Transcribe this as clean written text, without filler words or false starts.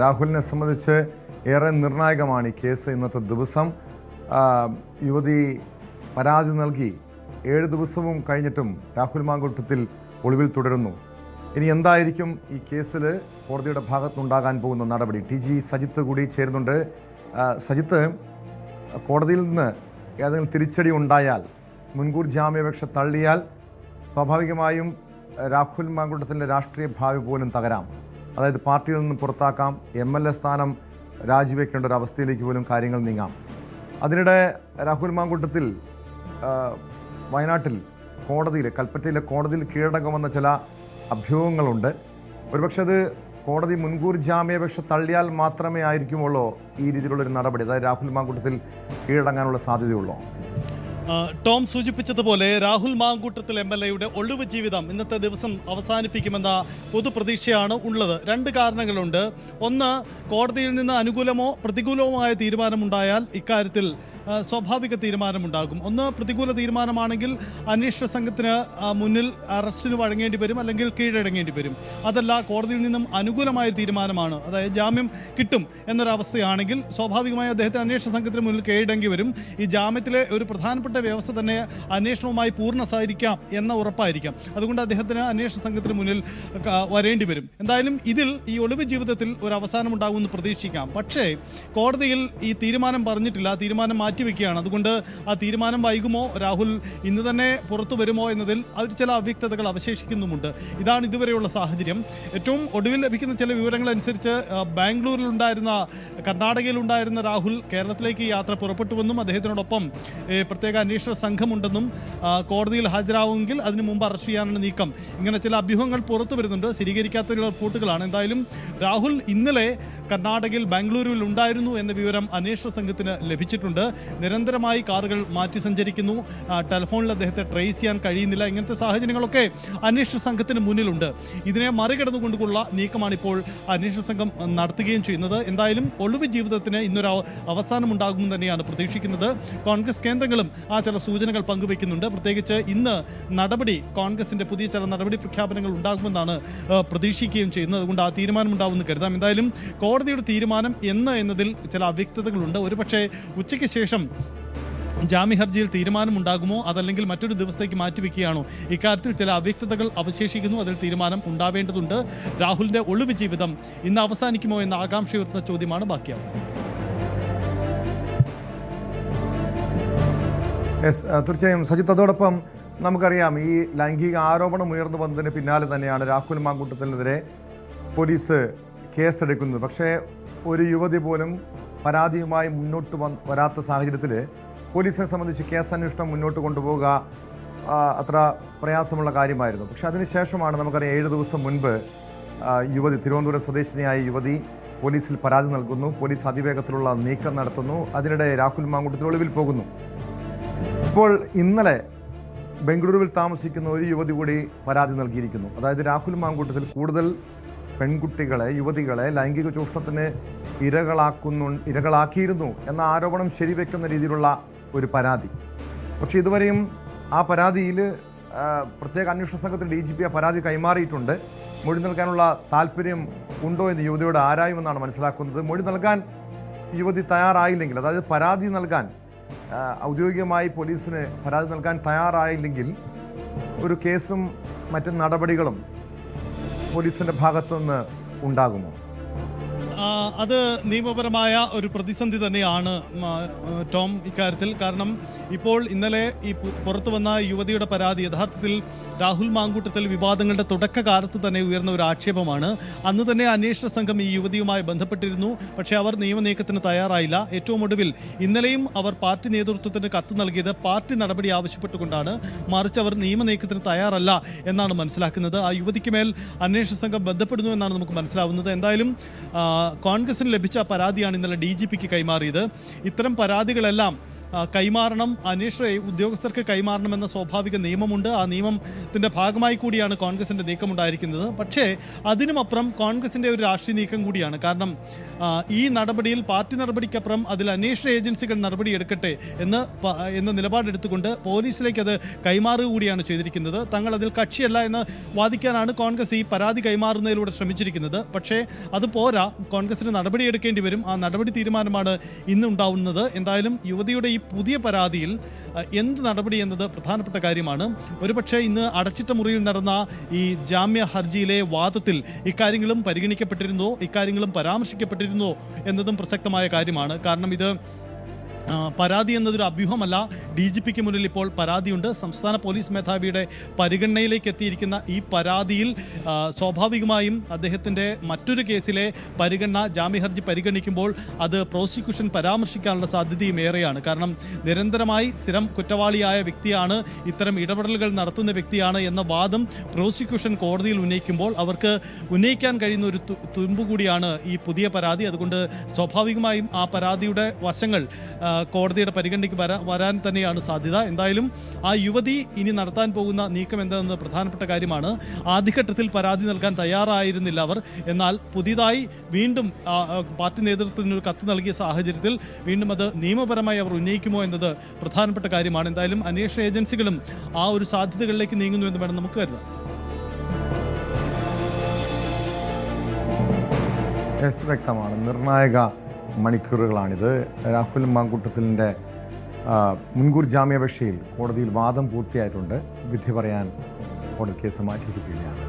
രാഹുലിനെ സംബന്ധിച്ച് ഏറെ നിർണായകമാണ് ഈ കേസ്. ഇന്നത്തെ ദിവസം യുവതി പരാതി നൽകി 7 ദിവസവും കഴിഞ്ഞിട്ടും രാഹുൽ മാങ്കൂട്ടത്തിൽ ഒളിവിൽ തുടരുന്നു. ഇനി എന്തായിരിക്കും ഈ കേസിൽ കോടതിയുടെ ഭാഗത്തുനിന്നുണ്ടാകാൻ പോകുന്ന നടപടി? TG സജിത്ത് കൂടി ചേരുന്നുണ്ട്. സജിത്ത്, കോടതിയിൽ നിന്ന് ഏതെങ്കിലും തിരിച്ചടി ഉണ്ടായാൽ, മുൻകൂർ ജാമ്യാപേക്ഷ തള്ളിയാൽ സ്വാഭാവികമായും രാഹുൽ മാങ്കൂട്ടത്തിൻ്റെ രാഷ്ട്രീയ ഭാവി പോലും തകരാം. അതായത് പാർട്ടിയിൽ നിന്ന് പുറത്താക്കാം, MLA സ്ഥാനം രാജിവെക്കേണ്ട ഒരു അവസ്ഥയിലേക്ക് പോലും കാര്യങ്ങൾ നീങ്ങാം. അതിനിടെ രാഹുൽ മാങ്കൂട്ടത്തിൽ വയനാട്ടിൽ കൽപ്പറ്റയിലെ കോടതിയിൽ കീഴടങ്ങുമെന്ന ചില അഭ്യൂഹങ്ങളുണ്ട്. ഒരുപക്ഷെ അത് കോടതി മുൻകൂർ ജാമ്യാപേക്ഷ തള്ളിയാൽ മാത്രമേ ആയിരിക്കുമുള്ളൂ ഈ രീതിയിലുള്ളൊരു നടപടി, അതായത് രാഹുൽ മാങ്കൂട്ടത്തിൽ കീഴടങ്ങാനുള്ള സാധ്യതയുള്ളൂ. ടോം സൂചിപ്പിച്ചതുപോലെ രാഹുൽ മാങ്കൂട്ടത്തിൽ MLAയുടെ ഒളിവ് ജീവിതം ഇന്നത്തെ ദിവസം അവസാനിപ്പിക്കുമെന്ന പൊതുപ്രതീക്ഷയാണ് ഉള്ളത്. 2 കാരണങ്ങളുണ്ട്. ഒന്ന്, കോടതിയിൽ നിന്ന് അനുകൂലമോ പ്രതികൂലവുമായ തീരുമാനമുണ്ടായാൽ ഇക്കാര്യത്തിൽ സ്വാഭാവിക തീരുമാനമുണ്ടാകും. ഒന്ന്, പ്രതികൂല തീരുമാനമാണെങ്കിൽ അന്വേഷണ സംഘത്തിന് മുന്നിൽ അറസ്റ്റിന് വഴങ്ങേണ്ടി വരും, അല്ലെങ്കിൽ കീഴടങ്ങേണ്ടി വരും. അതല്ല, കോടതിയിൽ നിന്നും അനുകൂലമായ തീരുമാനമാണ്, അതായത് ജാമ്യം കിട്ടും എന്നൊരവസ്ഥയാണെങ്കിൽ സ്വാഭാവികമായി അദ്ദേഹത്തിന് അന്വേഷണ സംഘത്തിന് മുന്നിൽ കീഴടങ്ങി വരും. ഈ ജാമ്യത്തിലെ ഒരു പ്രധാനപ്പെട്ട വ്യവസ്ഥ തന്നെ അന്വേഷണവുമായി പൂർണ്ണ സഹകരിക്കാം എന്ന ഉറപ്പായിരിക്കാം. അതുകൊണ്ട് അദ്ദേഹത്തിന് അന്വേഷണ സംഘത്തിന് മുന്നിൽ വരേണ്ടി വരും. എന്തായാലും ഇതിൽ ഈ ഒളിവ് ജീവിതത്തിൽ ഒരു അവസാനം ഉണ്ടാകുമെന്ന് പ്രതീക്ഷിക്കാം. പക്ഷേ കോടതിയിൽ ഈ തീരുമാനം പറഞ്ഞിട്ടില്ല, തീരുമാനം മാറ്റിവെക്കുകയാണ്. അതുകൊണ്ട് ആ തീരുമാനം വൈകുമോ, രാഹുൽ ഇന്ന് തന്നെ പുറത്തു വരുമോ എന്നതിൽ ചില അവ്യക്തതകൾ അവശേഷിക്കുന്നുമുണ്ട്. ഇതാണ് ഇതുവരെയുള്ള സാഹചര്യം. ഏറ്റവും ഒടുവിൽ ലഭിക്കുന്ന ചില വിവരങ്ങളനുസരിച്ച് കർണാടകയിലുണ്ടായിരുന്ന രാഹുൽ കേരളത്തിലേക്ക് യാത്ര പുറപ്പെട്ടുവെന്നും അദ്ദേഹത്തിനോടൊപ്പം പ്രത്യേക അന്വേഷണ സംഘമുണ്ടെന്നും കോടതിയിൽ ഹാജരാവുമെങ്കിൽ അതിനു മുമ്പ് അറസ്റ്റ് ചെയ്യാനാണ് നീക്കം. ഇങ്ങനെ ചില അഭ്യൂഹങ്ങൾ പുറത്തു വരുന്നുണ്ട്, സ്ഥിരീകരിക്കാത്ത റിപ്പോർട്ടുകളാണ്. എന്തായാലും രാഹുൽ ഇന്നലെ കർണാടകയിൽ ബാംഗ്ലൂരുവിൽ ഉണ്ടായിരുന്നു എന്ന വിവരം അന്വേഷണ സംഘത്തിന് ലഭിച്ചിട്ടുണ്ട്. നിരന്തരമായി കാറുകൾ മാറ്റി സഞ്ചരിക്കുന്നു, ടെലിഫോണിൽ അദ്ദേഹത്തെ ട്രേസ് ചെയ്യാൻ കഴിയുന്നില്ല. ഇങ്ങനത്തെ സാഹചര്യങ്ങളൊക്കെ അന്വേഷണ സംഘത്തിന് മുന്നിലുണ്ട്. ഇതിനെ മറികടന്നുകൊണ്ടുള്ള നീക്കമാണ് ഇപ്പോൾ അന്വേഷണ സംഘം നടത്തുകയും ചെയ്യുന്നത്. എന്തായാലും ഒളിവ് ജീവിതത്തിന് ഇന്നൊരു അവസാനം ഉണ്ടാകുമെന്ന് തന്നെയാണ് പ്രതീക്ഷിക്കുന്നത്. കോൺഗ്രസ് കേന്ദ്രങ്ങളും ചില സൂചനകൾ പങ്കുവയ്ക്കുന്നുണ്ട്. പ്രത്യേകിച്ച് ഇന്ന് കോൺഗ്രസിന്റെ പുതിയ ചില നടപടി പ്രഖ്യാപനങ്ങൾ ഉണ്ടാകുമെന്നാണ് പ്രതീക്ഷിക്കുകയും ചെയ്യുന്നത്. അതുകൊണ്ട് ആ തീരുമാനം ഉണ്ടാവുമെന്ന് കരുതാം. എന്തായാലും കോടതിയുടെ തീരുമാനം എന്നതിൽ ചില അവ്യക്തതകളുണ്ട്. ഒരുപക്ഷെ ഉച്ചയ്ക്ക് ശേഷം ജാമ്യ ഹർജിയിൽ തീരുമാനമുണ്ടാകുമോ, അതല്ലെങ്കിൽ മറ്റൊരു ദിവസത്തേക്ക് മാറ്റിവെക്കുകയാണോ, ഇക്കാര്യത്തിൽ ചില അവ്യക്തതകൾ അവശേഷിക്കുന്നു. അതിൽ തീരുമാനം ഉണ്ടാവേണ്ടതുണ്ട്. രാഹുലിന്റെ ഒളിവ് ജീവിതം ഇന്ന് അവസാനിക്കുമോ എന്ന ആകാംക്ഷയുയർത്തുന്ന ചോദ്യമാണ് ബാക്കിയാവുന്നത്. തീർച്ചയായും സജിത്ത്, അതോടൊപ്പം നമുക്കറിയാം ഈ ലൈംഗിക ആരോപണം ഉയർന്നു വന്നതിന് പിന്നാലെ തന്നെയാണ് രാഹുൽ മാങ്കൂട്ടത്തിനെതിരെ പോലീസ് കേസെടുക്കുന്നത്. പക്ഷേ ഒരു യുവതി പോലും പരാതിയുമായി മുന്നോട്ട് വരാത്ത സാഹചര്യത്തിൽ പോലീസിനെ സംബന്ധിച്ച് കേസ് അന്വേഷണം മുന്നോട്ട് കൊണ്ടുപോവുക അത്ര പ്രയാസമുള്ള കാര്യമായിരുന്നു. പക്ഷെ അതിനുശേഷമാണ് നമുക്കറിയാം 7 ദിവസം മുൻപ് തിരുവനന്തപുരം സ്വദേശിനിയായ യുവതി പോലീസിൽ പരാതി നൽകുന്നു. പോലീസ് അതിവേഗത്തിലുള്ള നീക്കം നടത്തുന്നു. അതിനിടെ രാഹുൽ മാങ്കൂട്ടത്തിൽ ഒളിവിൽ പോകുന്നു. ഇപ്പോൾ ഇന്നലെ ബംഗളൂരുവിൽ താമസിക്കുന്ന ഒരു യുവതി കൂടി പരാതി നൽകിയിരിക്കുന്നു. അതായത് രാഹുൽ മാങ്കൂട്ടത്തിൽ കൂടുതൽ യുവതികളെ ലൈംഗിക ചൂഷണത്തിന് ഇരകളാക്കിയിരുന്നു എന്ന ആരോപണം ശരിവെക്കുന്ന രീതിയിലുള്ള ഒരു പരാതി. പക്ഷേ ഇതുവരെയും ആ പരാതിയിൽ പ്രത്യേക അന്വേഷണ സംഘത്തിന് DGP ആ പരാതി കൈമാറിയിട്ടുണ്ട്. മൊഴി നൽകാനുള്ള താല്പര്യം ഉണ്ടോ എന്ന് യുവതിയോട് ആരായുമെന്നാണ് മനസ്സിലാക്കുന്നത്. മൊഴി നൽകാൻ യുവതി തയ്യാറായില്ലെങ്കിൽ, അതായത് പരാതി നൽകാൻ ഔദ്യോഗികമായി പോലീസിന് പരാതി നൽകാൻ തയ്യാറായില്ലെങ്കിൽ ഒരു കേസും മറ്റ് നടപടികളും പോലീസിന്റെ ഭാഗത്തുനിന്ന് ഉണ്ടാകുമോ? അത് നിയമപരമായ ഒരു പ്രതിസന്ധി തന്നെയാണ് ടോം ഇക്കാര്യത്തിൽ. കാരണം ഇപ്പോൾ ഇന്നലെ ഈ പുറത്തു വന്ന യുവതിയുടെ പരാതി യഥാർത്ഥത്തിൽ രാഹുൽ മാങ്കൂട്ടത്തിൽ വിവാദങ്ങളുടെ തുടക്കകാലത്ത് തന്നെ ഉയർന്ന ഒരു ആക്ഷേപമാണ്. അന്ന് തന്നെ അന്വേഷണ സംഘം ഈ യുവതിയുമായി ബന്ധപ്പെട്ടിരുന്നു. പക്ഷേ അവർ നിയമനീക്കത്തിന് തയ്യാറായില്ല. ഏറ്റവും ഒടുവിൽ ഇന്നലെയും അവർ പാർട്ടി നേതൃത്വത്തിന് കത്ത് നൽകിയത് പാർട്ടി നടപടി ആവശ്യപ്പെട്ടുകൊണ്ടാണ്. മറിച്ച് അവർ നിയമനീക്കത്തിന് തയ്യാറല്ല എന്നാണ് മനസ്സിലാക്കുന്നത്. ആ യുവതിക്ക് മേൽ അന്വേഷണ സംഘം ബന്ധപ്പെടുന്നു എന്നാണ് നമുക്ക് മനസ്സിലാവുന്നത്. എന്തായാലും കോൺഗ്രസിന് ലഭിച്ച പരാതിയാണ് ഇന്നലെ DGPക്ക് കൈമാറിയത്. ഇത്തരം പരാതികളെല്ലാം കൈമാറണം, അന്വേഷണ ഉദ്യോഗസ്ഥർക്ക് കൈമാറണമെന്ന സ്വാഭാവിക നിയമമുണ്ട്. ആ നിയമത്തിൻ്റെ ഭാഗമായി കൂടിയാണ് കോൺഗ്രസിൻ്റെ നീക്കമുണ്ടായിരിക്കുന്നത്. പക്ഷേ അതിനുമപ്പുറം കോൺഗ്രസിൻ്റെ ഒരു രാഷ്ട്രീയ നീക്കം കൂടിയാണ്. കാരണം ഈ നടപടിയിൽ പാർട്ടി നടപടിക്കപ്പുറം അതിൽ അന്വേഷണ ഏജൻസികൾ നടപടിയെടുക്കട്ടെ എന്ന നിലപാടെടുത്തുകൊണ്ട് പോലീസിലേക്ക് അത് കൈമാറുക കൂടിയാണ് ചെയ്തിരിക്കുന്നത്. തങ്ങൾ അതിൽ കക്ഷിയല്ല എന്ന് വാദിക്കാനാണ് കോൺഗ്രസ് ഈ പരാതി കൈമാറുന്നതിലൂടെ ശ്രമിച്ചിരിക്കുന്നത്. പക്ഷേ അത് പോരാ, കോൺഗ്രസിന് നടപടിയെടുക്കേണ്ടി വരും. ആ നടപടി തീരുമാനമാണ് ഇന്ന് ഉണ്ടാവുന്നത്. എന്തായാലും യുവതിയുടെ ഈ പുതിയ പരാതിയിൽ എന്ത് നടപടി എന്നത് പ്രധാനപ്പെട്ട കാര്യമാണ്. ഒരുപക്ഷെ ഇന്ന് അടച്ചിട്ട മുറിയിൽ നടന്ന ഈ ജാമ്യ ഹർജിയിലെ വാദത്തിൽ ഇക്കാര്യങ്ങളും പരിഗണിക്കപ്പെട്ടിരുന്നോ, ഇക്കാര്യങ്ങളും പരാമർശിക്കപ്പെട്ടിരുന്നോ എന്നതും പ്രസക്തമായ കാര്യമാണ്. കാരണം ഇത് പരാതി എന്നതൊരു അഭ്യൂഹമല്ല. DGPക്ക് മുന്നിൽ ഇപ്പോൾ പരാതിയുണ്ട്. സംസ്ഥാന പോലീസ് മേധാവിയുടെ പരിഗണനയിലേക്ക് എത്തിയിരിക്കുന്ന ഈ പരാതിയിൽ സ്വാഭാവികമായും അദ്ദേഹത്തിൻ്റെ മറ്റൊരു കേസിലെ പരിഗണന, ജാമ്യഹർജി പരിഗണിക്കുമ്പോൾ അത് പ്രോസിക്യൂഷൻ പരാമർശിക്കാനുള്ള സാധ്യതയും ഏറെയാണ്. കാരണം നിരന്തരമായി സ്ഥിരം കുറ്റവാളിയായ വ്യക്തിയാണ്, ഇത്തരം ഇടപെടലുകൾ നടത്തുന്ന വ്യക്തിയാണ് എന്ന വാദം പ്രോസിക്യൂഷൻ കോടതിയിൽ ഉന്നയിക്കുമ്പോൾ അവർക്ക് ഉന്നയിക്കാൻ കഴിയുന്ന ഒരു തുമ്പ് കൂടിയാണ് ഈ പുതിയ പരാതി. അതുകൊണ്ട് സ്വാഭാവികമായും ആ പരാതിയുടെ വശങ്ങൾ കോടതിയുടെ പരിഗണനയ്ക്ക് വരാൻ തന്നെയാണ് സാധ്യത. എന്തായാലും ആ യുവതി ഇനി നടത്താൻ പോകുന്ന നീക്കം എന്താണെന്ന് പ്രധാനപ്പെട്ട കാര്യമാണ്. ആദ്യഘട്ടത്തിൽ പരാതി നൽകാൻ തയ്യാറായിരുന്നില്ല അവർ. എന്നാൽ പുതിയതായി വീണ്ടും പാർട്ടി നേതൃത്വത്തിന് ഒരു കത്ത് നൽകിയ സാഹചര്യത്തിൽ വീണ്ടും അത് നിയമപരമായി അവർ ഉന്നയിക്കുമോ എന്നത് പ്രധാനപ്പെട്ട കാര്യമാണ്. എന്തായാലും അന്വേഷണ ഏജൻസികളും ആ ഒരു സാധ്യതകളിലേക്ക് നീങ്ങുന്നു എന്ന് വേണം നമുക്ക് കരുതാം. വ്യക്തമാണ്. നിർണായക മണിക്കൂറുകളാണിത്. രാഹുൽ മാങ്കൂട്ടത്തിലിൻ്റെ മുൻകൂർ ജാമ്യാപേക്ഷയിൽ കോടതിയിൽ വാദം പൂർത്തിയായിട്ടുണ്ട്. വിധി പറയാൻ കോടതി കേസ് മാറ്റിയിരിക്കുകയാണ്.